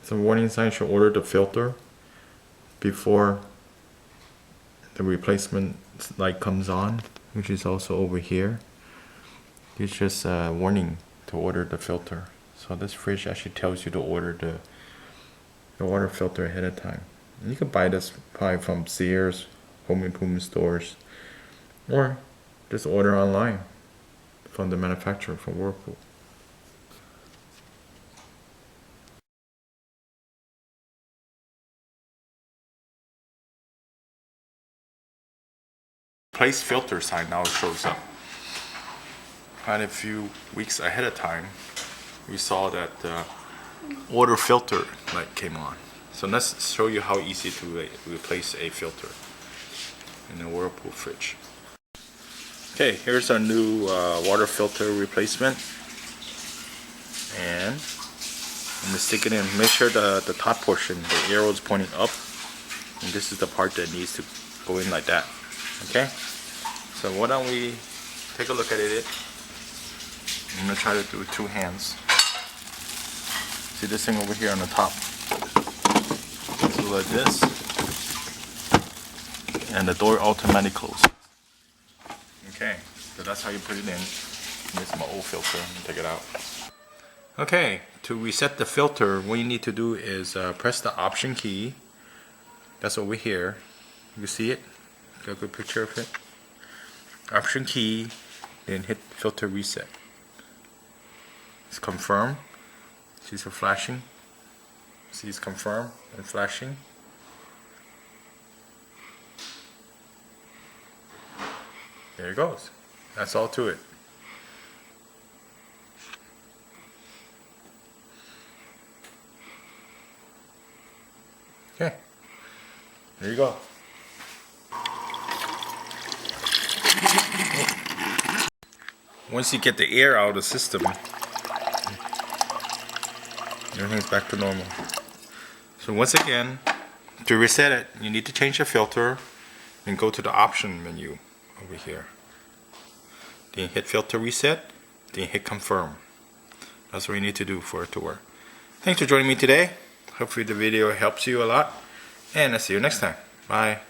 The warning sign should order the filter before the replacement light comes on, which is also over here. It's just a warning to order the filter. So this fridge actually tells you to order the water filter ahead of time. And you can buy this probably from Sears, home improvement stores, or just order online from the manufacturer, from Whirlpool. Place filter sign now shows up. Quite a few weeks ahead of time, we saw that the order filter light came on. So let's show you how easy to replace a filter in a Whirlpool fridge. Okay, here's our new water filter replacement. And I'm gonna stick it in. Make sure the top portion, the arrow is pointing up. And this is the part that needs to go in like that. Okay? So why don't we take a look at it. I'm gonna try to do it with two hands. See this thing over here on the top? So like this. And the door automatically closes. Okay, so that's how you put it in. This is my old filter. Let me take it out. Okay, to reset the filter, what you need to do is press the option key. That's over here. You see it? Got a good picture of it. Option key, then hit filter reset. It's confirm. See it's flashing. See it's confirm and flashing. There it goes. That's all to it. Okay. There you go. Once you get the air out of the system, everything's back to normal. So once again, to reset it, you need to change the filter and go to the option menu over here. Then hit filter reset, then hit confirm. That's what you need to do for it to work. Thanks for joining me today. Hopefully the video helps you a lot, and I'll see you next time. Bye.